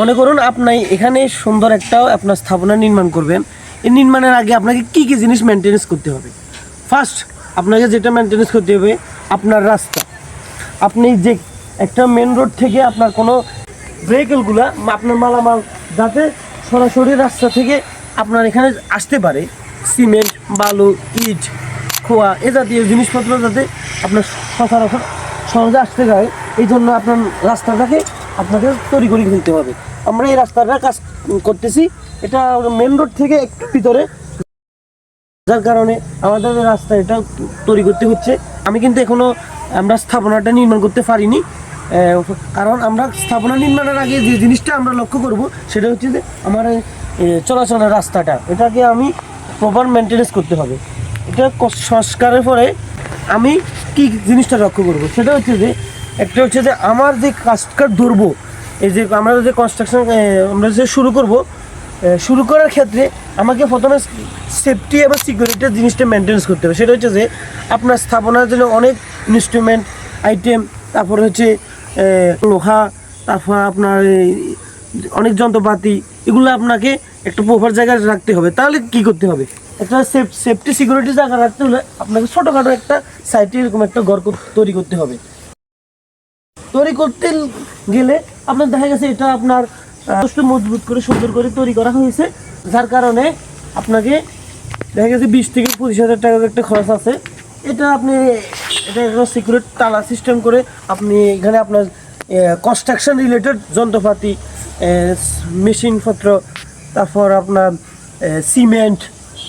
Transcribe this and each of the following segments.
মনে করুন আপনি এখানে সুন্দর একটা আপনার স্থাপনা নির্মাণ করবেন। এই নির্মাণের আগে আপনাকে কী কী জিনিস মেনটেনেন্স করতে হবে? ফার্স্ট আপনাকে যেটা মেনটেনেন্স করতে হবে আপনার রাস্তা। আপনি যে একটা মেন রোড থেকে আপনার কোনো ভেহিকেলগুলো আপনার মালামাল যাতে সরাসরি রাস্তা থেকে আপনার এখানে আসতে পারে, সিমেন্ট, বালু, ইট, খোয়া এ জাতীয় জিনিসপত্র যাতে আপনার সচরাচর সহজে আসতে যায়, এই জন্য আপনার রাস্তাটাকে আপনাকে তৈরি করে ফেলতে হবে। আমরা এই রাস্তাটা কাজ করতেছি, এটা মেন রোড থেকে একটু ভিতরে, যার কারণে আমাদের রাস্তা এটা তৈরি করতে হচ্ছে। আমি কিন্তু এখনও আমরা স্থাপনাটা নির্মাণ করতে পারিনি, কারণ আমরা স্থাপনা নির্মাণের আগে যে জিনিসটা আমরা লক্ষ্য করব সেটা হচ্ছে যে আমার চলাচলের রাস্তাটা, এটাকে আমি প্রপার মেনটেনেন্স করতে হবে। এটা সংস্কারের পরে আমি কি জিনিসটা লক্ষ্য করব সেটা হচ্ছে যে একটা হচ্ছে যে আমার যে কাজটা ধরবো, এই যে আমরা যে কনস্ট্রাকশন আমরা যে শুরু করার ক্ষেত্রে আমাকে প্রথমে সেফটি এবং সিকিউরিটির জিনিসটা মেনটেন্স করতে হবে। সেটা হচ্ছে যে আপনার স্থাপনার জন্য অনেক ইনস্ট্রুমেন্ট আইটেম, তারপরে হচ্ছে লোহা, তারপর আপনার অনেক যন্ত্রপাতি, এগুলো আপনাকে একটা প্রপার জায়গায় রাখতে হবে। তাহলে কি করতে হবে, একটা সেফটি সিকিউরিটি জায়গা রাখতে হলে আপনাকে ছোটোখাটো একটা সাইটে এরকম একটা ঘর তৈরি করতে হবে। তৈরি করতে গেলে আপনার দেখা গেছে এটা আপনার মজবুত করে সুন্দর করে তৈরি করা হয়েছে, যার কারণে আপনাকে দেখা গেছে 20 থেকে 25,000 টাকার একটা খরচ আছে। এটা আপনি এটা একটা সিকিউরিটি তালা সিস্টেম করে আপনি এখানে আপনার কনস্ট্রাকশন রিলেটেড যন্ত্রপাতি, মেশিনপত্র, তারপর আপনার সিমেন্ট,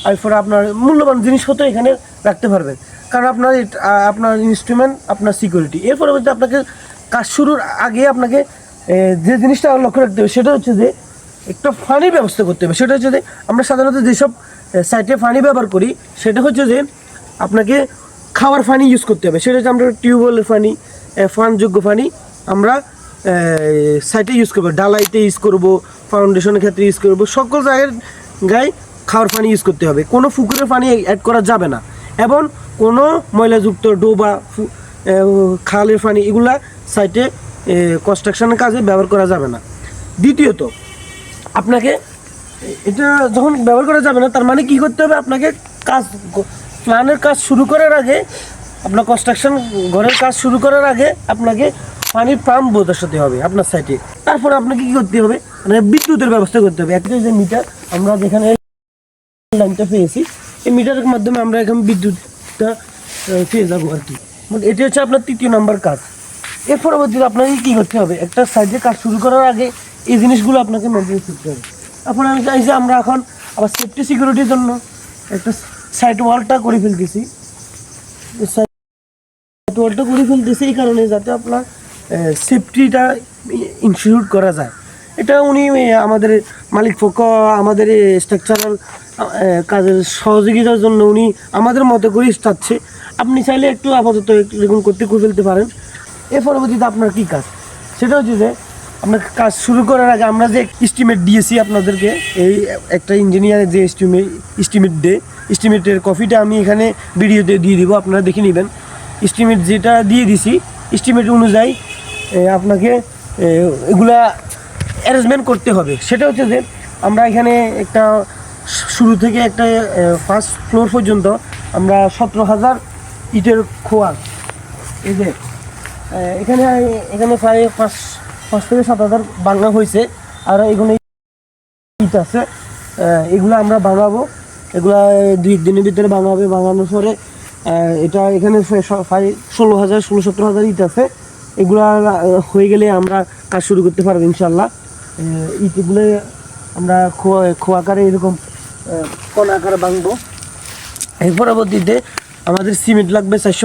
তারপর আপনার মূল্যবান জিনিসপত্র এখানে রাখতে পারবেন। কারণ আপনার ইনস্ট্রুমেন্ট, আপনার সিকিউরিটি। এর পরবর্তী আপনাকে কাজ শুরুর আগে আপনাকে যে জিনিসটা লক্ষ্য রাখতে হবে সেটা হচ্ছে যে একটা পানির ব্যবস্থা করতে হবে। সেটা হচ্ছে যে আমরা সাধারণত যেসব সাইটে পানি ব্যবহার করি সেটা হচ্ছে যে আপনাকে খাওয়ার পানি ইউজ করতে হবে। সেটা হচ্ছে আমরা টিউবওয়েলের পানি, পানযোগ্য পানি আমরা সাইটে ইউজ করবো, ডালাইতে ইউজ করবো, ফাউন্ডেশনের ক্ষেত্রে ইউজ করবো, সকল জায়গায় গায়ে খাওয়ার পানি ইউজ করতে হবে। কোনো পুকুরের পানি অ্যাড করা যাবে না, এবং কোনো ময়লাযুক্ত ডোবা, খালের পানি এগুলা সাইটে কনস্ট্রাকশনের কাজে ব্যবহার করা যাবে না। দ্বিতীয়ত আপনাকে এটা যখন ব্যবহার করা যাবে না, তার মানে কি করতে হবে, আপনাকে প্ল্যানের কাজ শুরু করার আগে, আপনার কনস্ট্রাকশন ঘরের কাজ শুরু করার আগে আপনাকে পানির পাম্প বসাতে হবে আপনার সাইটে। তারপরে আপনাকে কী করতে হবে, মানে বিদ্যুতের ব্যবস্থা করতে হবে। একটা যে মিটার আমরা যেখানে লাইনটা পেয়েছি, এই মিটারের মাধ্যমে আমরা এখন বিদ্যুৎটা পেয়ে যাবো আর কি। মানে এটি হচ্ছে আপনার 3য় নম্বর কাজ। এর পরবর্তীতে আপনাকে কী করতে হবে, একটা সাইডে কাজ শুরু করার আগে এই জিনিসগুলো আপনাকে মেনটেন করতে হবে। তারপরে আমি চাইছি আমরা এখন আবার সেফটি সিকিউরিটির জন্য একটা সাইড ওয়ালটা করে ফেলতেছি। সাইড ওয়ালটা করে ফেলতেছি এই কারণে যাতে আপনার সেফটিটা ইনশিওর করা যায়। এটা উনি আমাদের মালিক পক্ষ আমাদের স্ট্রাকচারাল কাজের সহযোগিতার জন্য উনি আমাদের মতো করে চাচ্ছে। আপনি চাইলে একটু আপাতত এরকম করে ফেলতে পারেন। এর পরবর্তীতে আপনার কী কাজ, সেটা হচ্ছে যে আপনার কাজ শুরু করার আগে আমরা যে এস্টিমেট দিয়েছি আপনাদেরকে, এই একটা ইঞ্জিনিয়ারের যে এস্টিমেটের কপিটা আমি এখানে ভিডিওতে দিয়ে দিব, আপনারা দেখে নেবেন। এস্টিমেট যেটা দিয়ে দিছি, এস্টিমেট অনুযায়ী আপনাকে এগুলা অ্যারেঞ্জমেন্ট করতে হবে। সেটা হচ্ছে যে আমরা এখানে একটা শুরু থেকে একটা ফার্স্ট ফ্লোর পর্যন্ত আমরা 17,000 ইটের খোয়া, এই যে এখানে প্রায় 5 থেকে 7,000 ভাঙা হয়েছে। আর এখানে ইট আছে, এগুলো আমরা ভাঙাবো, এগুলা 2 দিনের ভিতরে ভাঙাবে। ভাঙানোর পরে এটা এখানে 16,000-17,000 ইট আছে, এগুলা হয়ে গেলে আমরা কাজ শুরু করতে পারবো ইনশাল্লাহ। ইটগুলো আমরা খোয়া আকারে এরকম কোন আকারে ভাঙবো। এর পরবর্তীতে আমাদের সিমেন্ট লাগবে 400